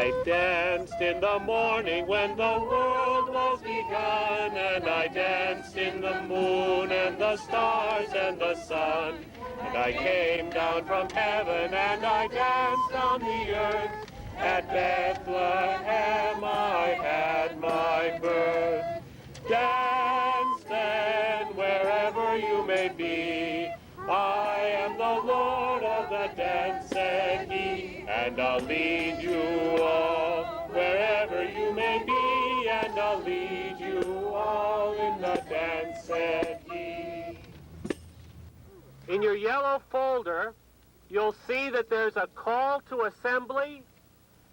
I danced in the morning when the world was begun, and I danced in the moon and the stars and the sun. And I came down from heaven and I danced on the earth. At Bethlehem I had my birth. Dance then wherever you may be. I am the Lord of the dance, said he, and I'll lead you all wherever you may be, and I'll lead you all in the dance, said he. In your yellow folder, you'll see that there's a call to assembly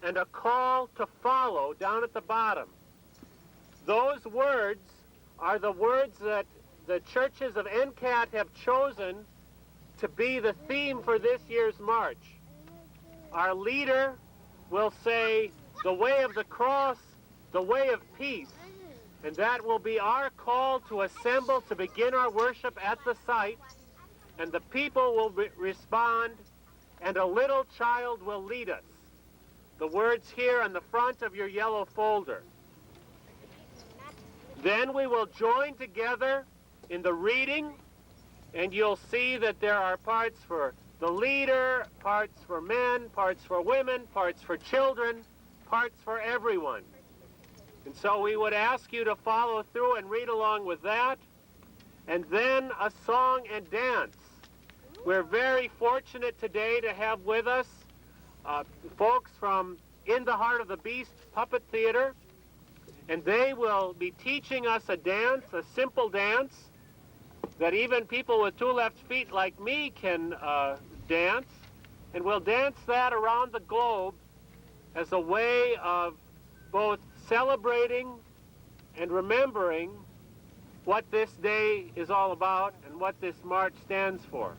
and a call to follow down at the bottom. Those words are the words that the churches of NCAT have chosen to be the theme for this year's march. Our leader will say, the way of the cross, the way of peace, and that will be our call to assemble to begin our worship at the site, and the people will respond, and a little child will lead us. The words here on the front of your yellow folder. Then we will join together in the reading, and you'll see that there are parts for the leader, parts for men, parts for women, parts for children, parts for everyone. And so we would ask you to follow through and read along with that. And then a song and dance. We're very fortunate today to have with us folks from In the Heart of the Beast Puppet Theater, and they will be teaching us a dance, a simple dance, that even people with two left feet like me can dance, and we'll dance that around the globe as a way of both celebrating and remembering what this day is all about and what this march stands for.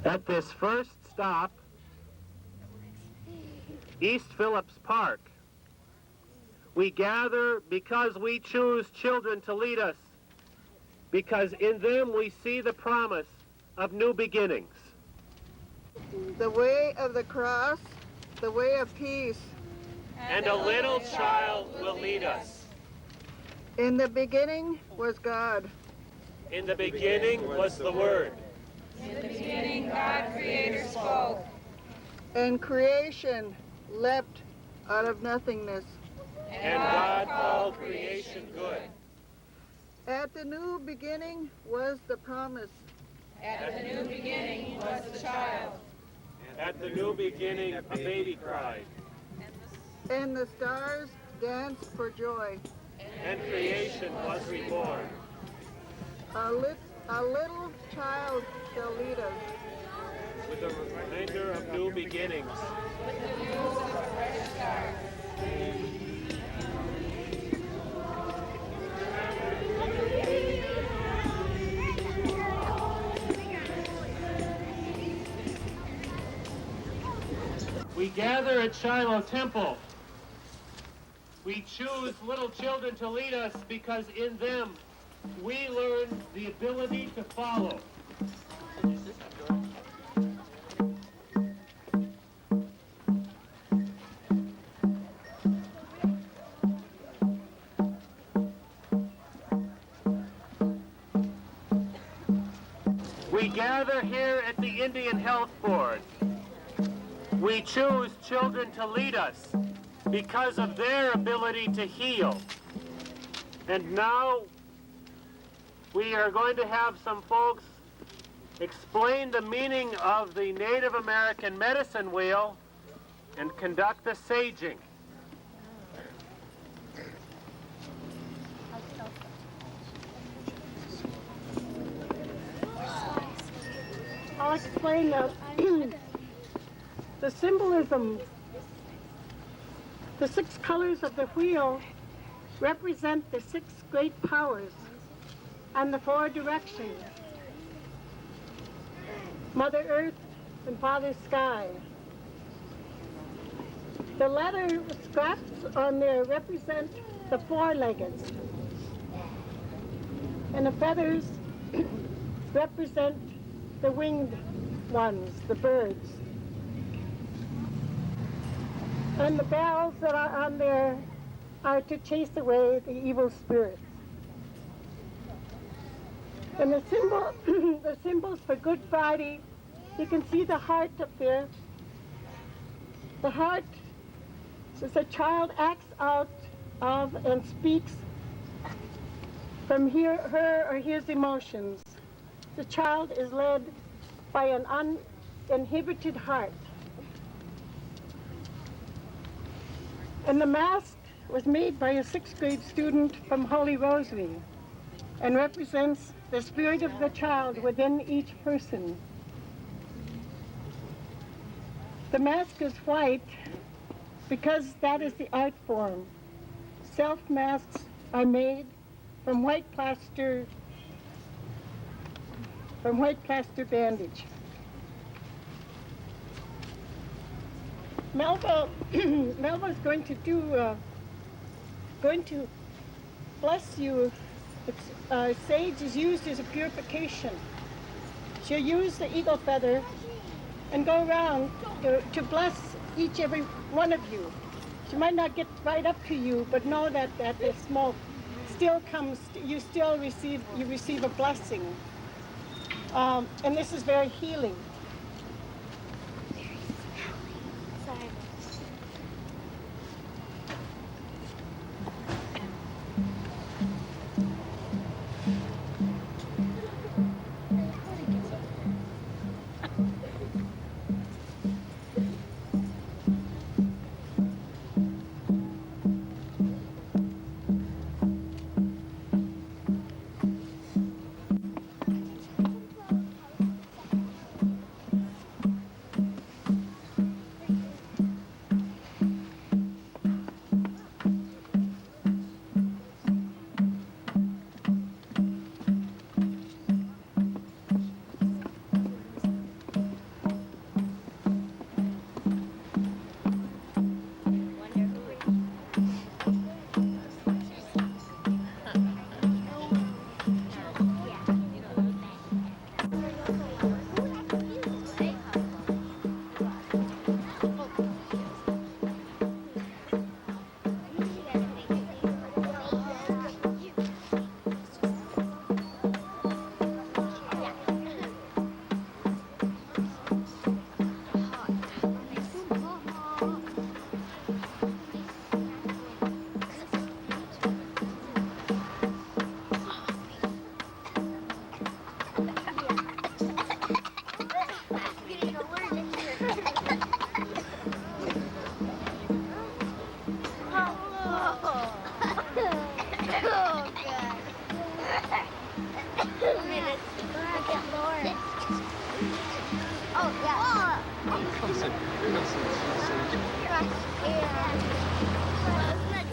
At this first stop, East Phillips Park, we gather because we choose children to lead us, because in them we see the promise of new beginnings. The way of the cross, the way of peace. And a little child will lead us. In the beginning was God. In the beginning was the Word. In the beginning, God Creator spoke. And creation leapt out of nothingness. And God called creation good. At the new beginning was the promise. At the new beginning was the child. At the new beginning, a baby cried. And the stars danced for joy. And creation was reborn. A little child shall lead us. With a reminder of new beginnings. With the news of a fresh start. We gather at Shiloh Temple. We choose little children to lead us because in them we learn the ability to follow. We gather here at the Indian Health Board. We choose children to lead us because of their ability to heal. And now we are going to have some folks explain the meaning of the Native American medicine wheel and conduct the saging. I'll explain the symbolism. The 6 colors of the wheel represent the 6 great powers and the 4 directions. Mother Earth and Father Sky. The letter scraps on there represent the 4-legged. And the feathers represent the winged ones, the birds. And the bells that are on there are to chase away the evil spirits. And the symbol, the symbols for Good Friday, you can see the heart up there. The heart says a child acts out of and speaks from her or his emotions. The child is led by an uninhibited heart. And the mask was made by a 6th grade student from Holy Rosary and represents the spirit of the child within each person. The mask is white because that is the art form. Self-masks are made from white plaster bandage. Melba's going to bless you. Sage is used as a purification. She'll use the eagle feather and go around to bless every one of you. She might not get right up to you, but know that the smoke still comes. You still receive a blessing, and this is very healing.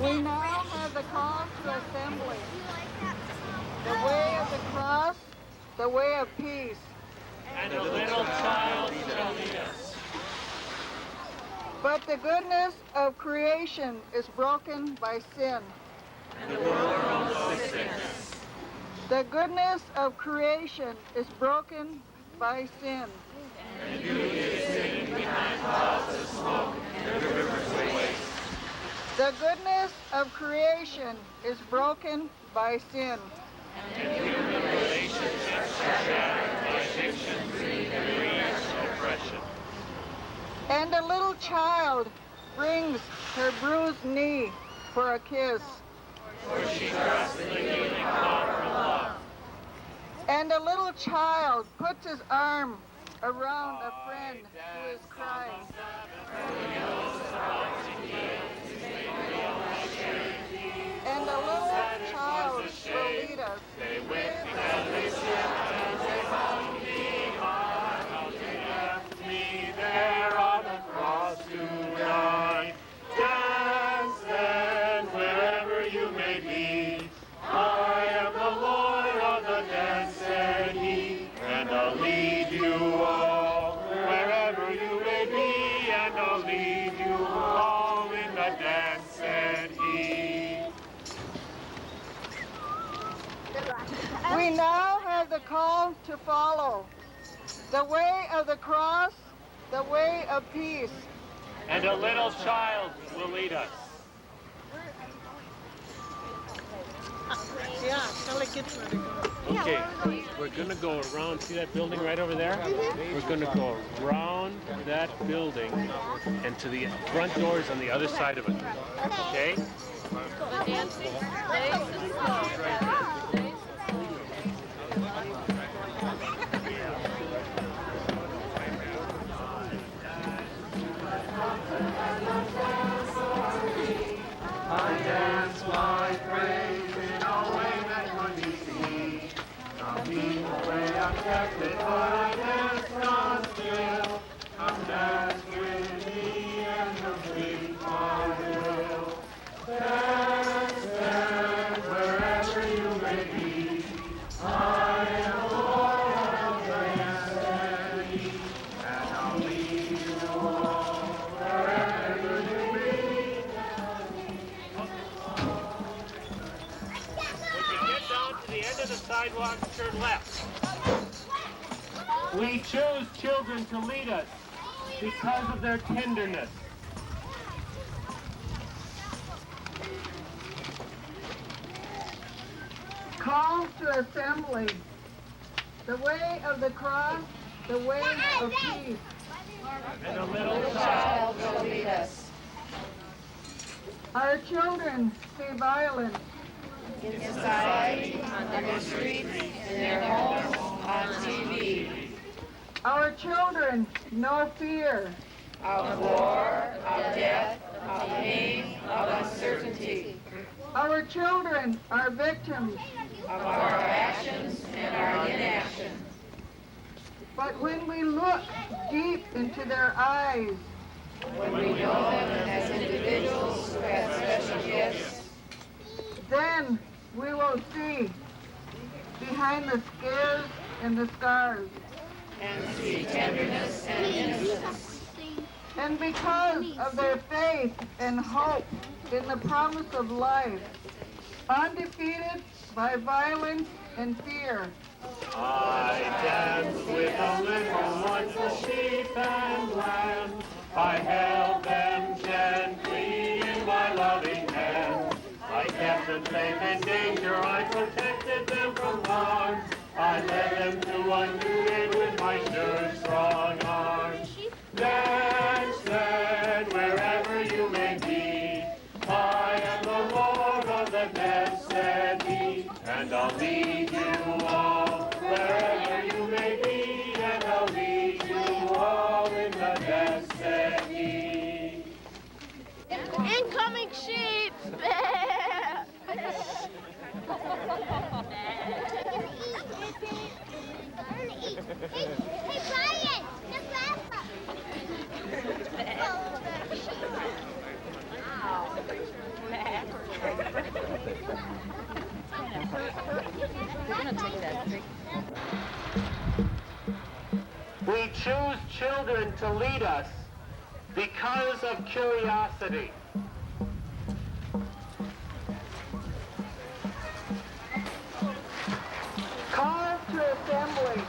We now have the call to assembly. The way of the cross, the way of peace. And a little child shall lead us. But the goodness of creation is broken by sin. And the world of sickness. The goodness of creation is broken by sin. And beauty is hidden behind clouds of smoke and rivers of waste. The goodness of creation is broken by sin. And human relations are shattered by addiction, greed, and oppression. And a little child brings her bruised knee for a kiss. For she trusts in the healing power of love. And a little child puts his arm around a friend who is crying. And a little child will lead us. They went and they stepped and they found me hard. They left me there on the cross to die. Dance then wherever you may be. I am the Lord of the dance, said he, and I'll lead you all wherever you may be, and I'll lead you all in the dance, said he. We now have the call to follow. The way of the cross, the way of peace. And a little child will lead us. Yeah, tell the kids where to go. Okay, we're going to go around. See that building right over there? We're going to go around that building and to the front doors on the other side of it. Okay? I dance my praise in a way that one may see. Not being the way I'm captain, but I dance not still. Come dance with me and complete my will. Dance, dance, wherever you may be. I am the Lord of the destiny, and I'll lead you all wherever you may be. When you get down to the end of the sidewalk, turn left. We choose children to lead us because of their tenderness. Call to assembly. The way of the cross, the way of peace. And a little Child will lead us. Our children see violence. In society, on the streets, in their homes, on TV. Our children know fear. Of war, of death, of pain, of uncertainty. Our children are victims. Of our actions and our inaction. But when we look deep into their eyes, When we know them as individuals who have special gifts, then we will see behind the scares and the scars. and see tenderness and innocence. And because of their faith and hope in the promise of life, undefeated by violence and fear, I dance with the little ones, the sheep and lambs. I held them gently in my loving hands. I kept them safe in danger, I protected them from harm. I led them to a new end with my sure, strong arms. Dance then, wherever you may be. I am the Lord of the destiny, and I'll lead you all wherever you may be, and I'll lead you all in the destiny. Incoming sheep! Hey, Brian! The papa! We choose children to lead us because of curiosity. call to assembly.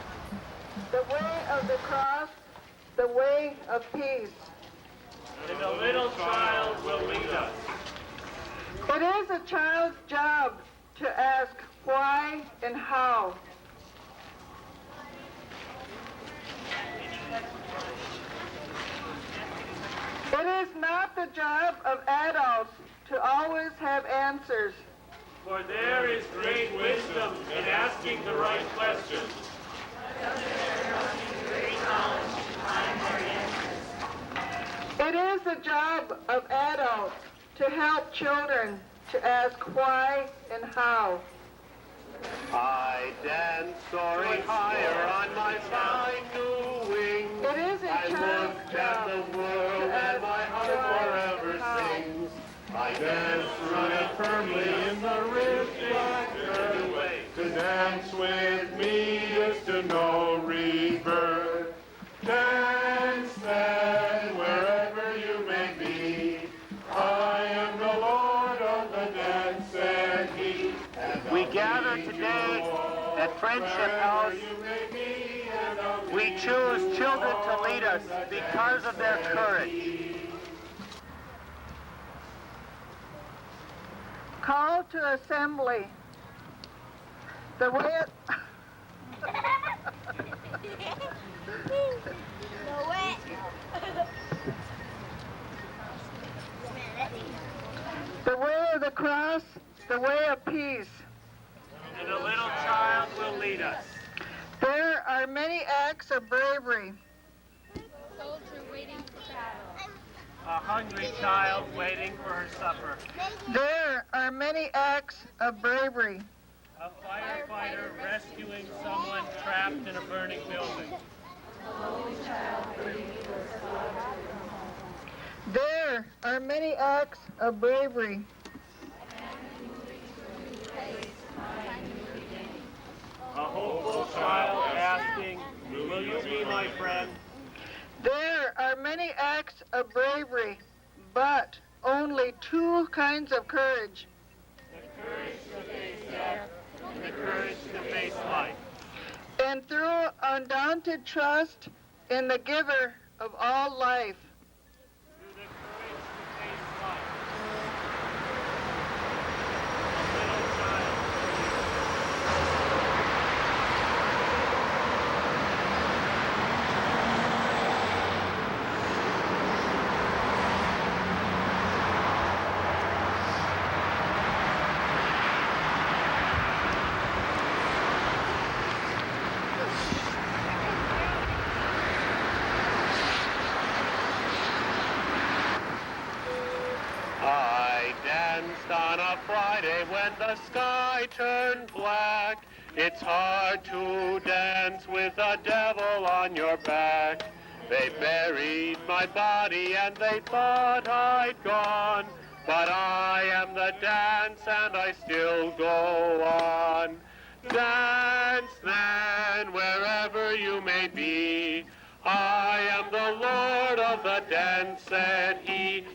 The way of the cross, the way of peace. And a little child will lead us. It is a child's job to ask why and how. It is not the job of adults to always have answers. For there is great wisdom in asking the right questions. It is the job of adults to help children to ask why and how. I dance soaring higher on my flying new wings. It is a I child's look at the world and my heart forever sings. I dance running firmly in the rich black dirt way. To dance with me is to know rebirth. Dance then wherever you may be. I am the Lord of the destiny. We gather today at Friendship House. We choose children to lead us because of their courage. Call to assembly. The way the way of the cross, the way of peace. And a little child will lead us. There are many acts of bravery. Soldier waiting for battle. A hungry child waiting for her supper. There are many acts of bravery. A firefighter rescuing someone trapped in a burning building. There are many acts of bravery. A hopeful child asking, will you be my friend? There are many acts of bravery, but only two kinds of courage. The courage to face death and the courage to face life. And through undaunted trust in the giver of all life. Through the courage to face life. A little child. I danced on a Friday when the sky turned black. It's hard to dance with a devil on your back. They buried my body and they thought I'd gone. But I am the dance and I still go on. Dance then wherever you may be. I am the Lord of the dance, said he.